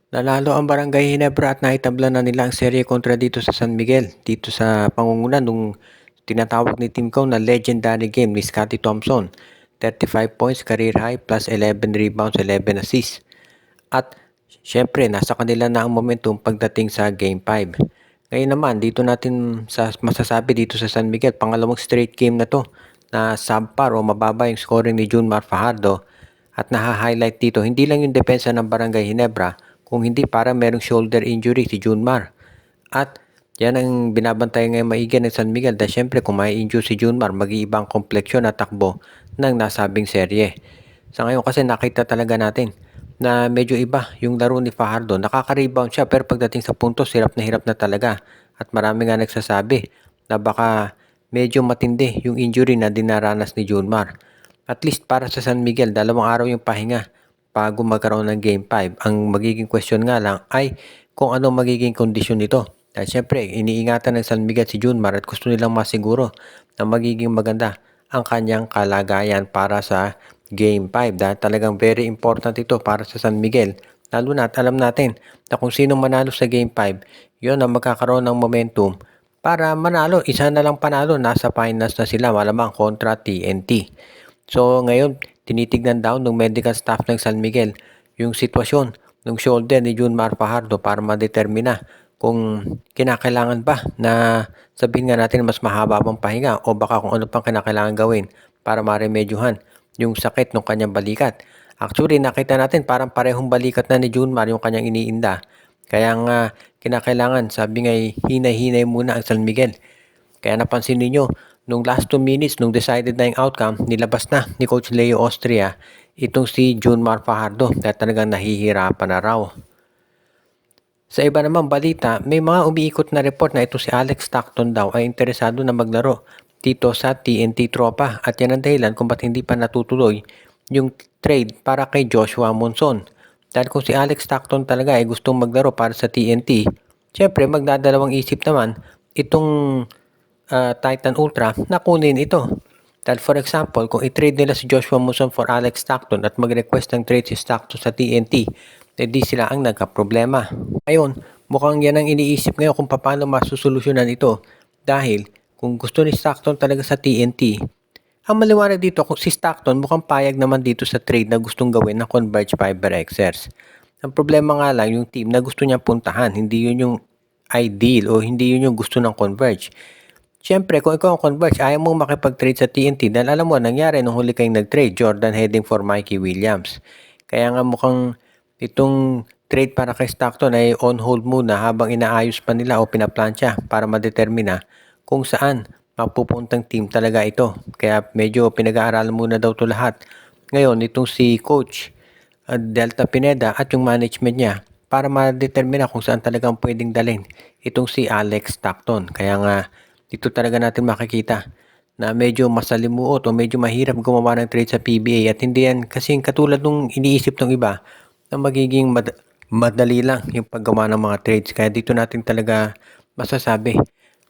Nanalo ang Barangay Ginebra at naitabla na nila ang serye kontra dito sa San Miguel. Dito sa pangunguna nung tinatawag ni Team Cone na legendary game ni Scottie Thompson. 35 points, career high, plus 11 rebounds, 11 assists. At syempre, nasa kanila na ang momentum pagdating sa Game 5. Ngayon naman, dito natin masasabi dito sa San Miguel, pangalawang straight game na to na subpar o mababa yung scoring ni Junmar Fajardo. At naha-highlight dito, hindi lang yung depensa ng Barangay Ginebra, kung hindi para merong shoulder injury si Junmar. At yan ang binabantayan ngayon maigi ng San Miguel dahil syempre kung may injure si Junmar, mag-iibang kompleksyon at takbo ng nasabing serye. Sa ngayon kasi nakita talaga natin na medyo iba yung laro ni Fajardo. Nakaka-rebound siya pero pagdating sa puntos, hirap na talaga. At marami nga nagsasabi na baka medyo matindi yung injury na dinaranas ni Junmar. At least para sa San Miguel, 2 araw yung pahinga bago magkaroon ng Game 5. Ang magiging question nga lang ay kung ano magiging kondisyon nito. Dahil syempre, iniingatan ng San Miguel si Junmar at gusto nilang masiguro na magiging maganda ang kanyang kalagayan para sa Game 5. Dahil talagang very important ito para sa San Miguel. Lalo na at alam natin na kung sino manalo sa Game 5, yon ang magkakaroon ng momentum para manalo. Isa na lang panalo, nasa finals na sila malamang kontra TNT. So ngayon, tinitignan daw ng medical staff ng San Miguel yung sitwasyon ng shoulder ni Junmar Fajardo para madetermina kung kinakailangan ba na sabihin nga natin mas mahaba pang pahinga o baka kung ano pang kinakailangan gawin para maremedyohan yung sakit ng kanyang balikat. Actually, nakita natin parang parehong balikat na ni Junmar yung kanyang iniinda. Kaya nga kinakailangan, sabi nga hinay-hinay muna ang San Miguel. Kaya napansin ninyo, nung last 2 minutes, nung decided na yung outcome, nilabas na ni Coach Leo Austria itong si Junmar Fajardo dahil talagang nahihirapan na raw. Sa iba namang balita, may mga umiikot na report na ito si Alex Stockton daw ay interesado na maglaro dito sa TNT Tropa at yan ang dahilan kung ba't hindi pa natutuloy yung trade para kay Joshua Monson. Dahil kung si Alex Stockton talaga ay gustong maglaro para sa TNT, syempre magdadalawang isip naman itong Titan Ultra na kunin ito. Dahil for example, kung i-trade nila si Joshua Monson for Alex Stockton at mag-request ng trade si Stockton sa TNT, di sila ang nagka-problema. Ngayon, mukhang yan ang iniisip ngayon kung paano masusolusyonan ito. Dahil kung gusto ni Stockton talaga sa TNT, ang maliwanag dito kung si Stockton mukhang payag naman dito sa trade na gustong gawin ng Converge Fiber Xers. Ang problema nga lang yung team na gusto niya puntahan, hindi yun yung ideal o hindi yun yung gusto ng Converge. Siyempre, kung ikaw ang Converge, ayaw mong makipag-trade sa TNT dahil alam mo, nangyari nung huli kayong nag-trade, Jordan heading for Mikey Williams. Kaya nga mukhang itong trade para kay Stockton ay on hold muna habang inaayos pa nila o pinaplansya para madetermina kung saan mapupuntang team talaga ito. Kaya medyo pinag-aaralan muna daw to lahat. Ngayon, itong si Coach Delta Pineda at yung management niya para madetermina kung saan talagang pwedeng dalhin itong si Alex Stockton. Kaya nga, dito talaga natin makikita na medyo masalimuot o medyo mahirap gumawa ng trade sa PBA at hindi yan kasing katulad nung iniisip ng iba na magiging madali lang yung paggawa ng mga trades. Kaya dito natin talaga masasabi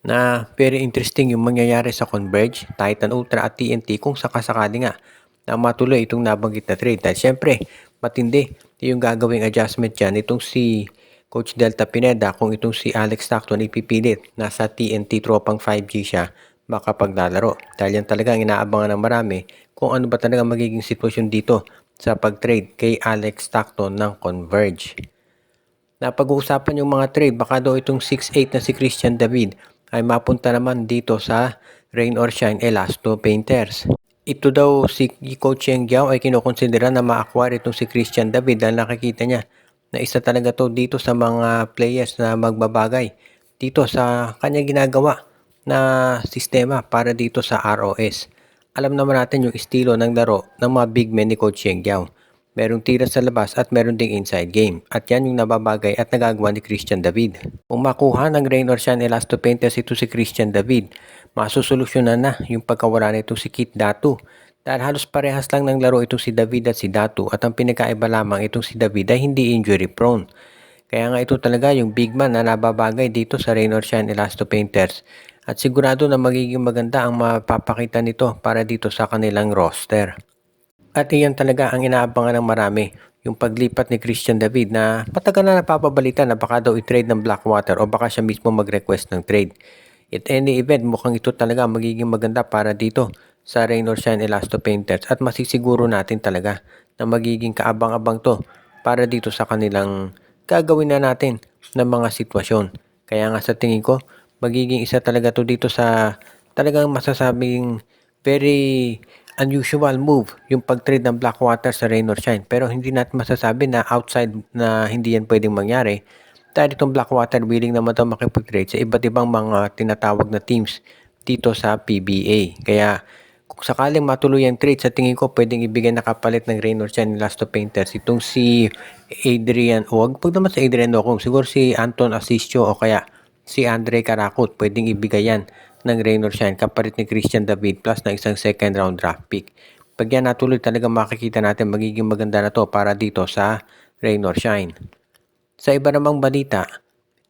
na very interesting yung mangyayari sa Converge, Titan Ultra at TNT kung sakasakali nga na matuloy itong nabanggit na trade. Dahil syempre, matindi yung gagawing adjustment dyan. Itong si Coach Delta Pineda, kung itong si Alex Stockton ipipilit, nasa TNT tropang 5G siya, makapaglalaro. Dahil yan talaga ang inaabangan ng marami kung ano ba talaga magiging sitwasyon dito sa pag-trade kay Alex Stockton ng Converge. Napag-uusapan yung mga trade, baka daw itong 6'8 na si Christian David ay mapunta naman dito sa Rain or Shine Elasto Painters. Ito daw si Coach Cheng Giao ay kinukonsidera na ma-acquire itong si Christian David dahil nakikita niya na isa talaga to dito sa mga players na magbabagay dito sa kanya ginagawa na sistema para dito sa ROS. Alam naman natin yung estilo ng laro ng mga big men ni Coach Cheng Giao. Merong tira sa labas at meron ding inside game. At yan yung nababagay at nagagawa ni Christian David. Kung makuha ng Rain or Shine Elasto Painters ito si Christian David, masusolusyonan na yung pagkawala nito si Kit Datu. Dahil halos parehas lang ng laro itong si David at si Datu at ang pinakaiba lamang itong si David ay hindi injury prone. Kaya nga ito talaga yung big man na nababagay dito sa Rain or Shine Elasto Painters. At sigurado na magiging maganda ang mapapakita nito para dito sa kanilang roster. At iyan talaga ang inaabangan ng marami, yung paglipat ni Christian David na matagal na napapabalita na baka daw i-trade ng Blackwater o baka siya mismo mag-request ng trade. At any event, mukhang ito talaga magiging maganda para dito sa Rain or Shine Elasto Painters at masisiguro natin talaga na magiging kaabang-abang to para dito sa kanilang gagawin na natin ng mga sitwasyon. Kaya nga sa tingin ko, magiging isa talaga to dito sa talagang masasabing very unusual move yung pag-trade ng Blackwater sa Rain or Shine. Pero hindi natin masasabi na outside na hindi yan pwedeng mangyari. Dahil itong Blackwater willing naman daw makipag-trade sa iba't ibang mga tinatawag na teams dito sa PBA. Kaya kung sakaling matuloy ang trade, sa tingin ko pwedeng ibigay na kapalit ng Rain or Shine Elasto Painters itong si Adrian, wag naman si Adrian Ocong, siguro si Anton Asisio o kaya si Andre Karakot, pwedeng ibigay yan ng Rain or Shine kapalit ni Christian David plus na isang second round draft pick. Pag yan natuloy, talaga makikita natin magiging maganda na to para dito sa Rain or Shine. Sa iba namang balita,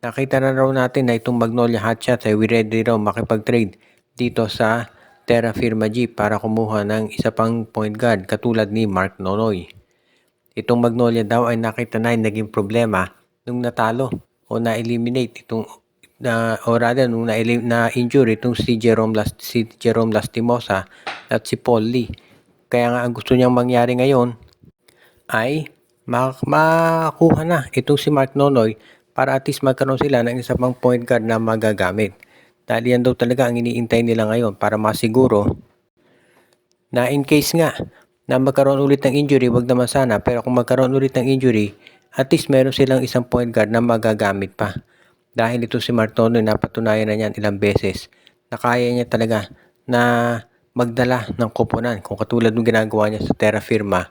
nakita na raw natin na itong Magnolia Hotshots ay ready raw makipag-trade dito sa Terra Firma G para kumuha ng isa pang point guard katulad ni Mark Nonoy. Itong Magnolia daw ay nakita na naging problema nung natalo o na-eliminate itong nung na-injure itong si Jerome Lastimosa at si Paul Lee. Kaya nga ang gusto niyang mangyari ngayon ay makuha na itong si Mark Nonoy para at least magkaroon sila ng isa pang point guard na magagamit. Dahil yan daw talaga ang iniintay nila ngayon para masiguro na in case nga na magkaroon ulit ng injury, wag naman sana, pero kung magkaroon ulit ng injury, at least meron silang isang point guard na magagamit pa. Dahil ito si Mark Nonoy, napatunayan na niyan ilang beses na kaya niya talaga na magdala ng koponan kung katulad ng ginagawa niya sa Terra Firma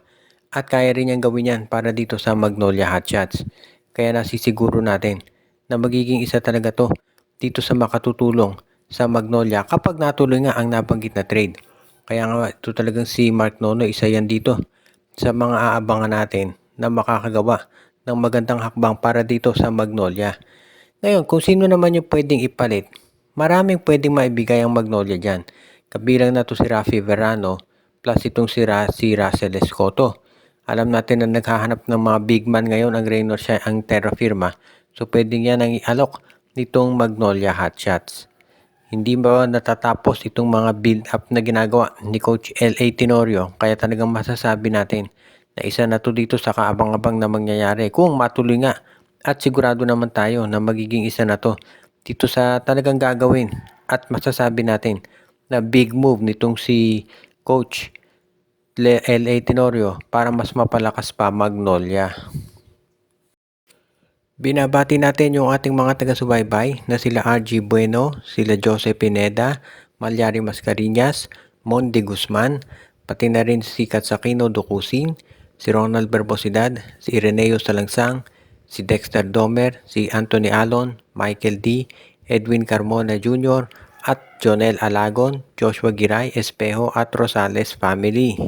at kaya rin niyang gawin yan para dito sa Magnolia Hotshots. Kaya nasisiguro natin na magiging isa talaga to dito sa makatutulong sa Magnolia kapag natuloy nga ang nabanggit na trade. Kaya nga ito talagang si Mark Nonoy, isa yan dito sa mga aabangan natin na makakagawa ng magandang hakbang para dito sa Magnolia. Ngayon, kung sino naman yung pwedeng ipalit, maraming pwedeng maibigay ang Magnolia dyan. Kabilang na to si Rafi Verano plus itong si Russell Escoto. Alam natin na naghahanap ng mga big man ngayon ang Rain or Shine, ang Terra Firma. So pwedeng yan ang i-alok nitong Magnolia Hotshots. Hindi ba natatapos itong mga build-up na ginagawa ni Coach L.A. Tenorio? Kaya talagang masasabi natin na isa na to dito sa kaabang-abang na mangyayari. Kung matuloy nga at sigurado naman tayo na magiging isa na to dito sa talagang gagawin at masasabi natin na big move nitong si Coach L.A. Tenorio para mas mapalakas pa Magnolia. Binabati natin yung ating mga taga-subaybay na sila RG Bueno, sila Jose Pineda, Malyari Mascareñas, Monde Guzman, pati na rin si Katsakino Dukusin, si Ronald Berbosidad, si Ireneo Salangsang, si Dexter Domer, si Anthony Alon, Michael D., Edwin Carmona Jr., at Jonel Alagon, Joshua Giray, Espejo at Rosales family.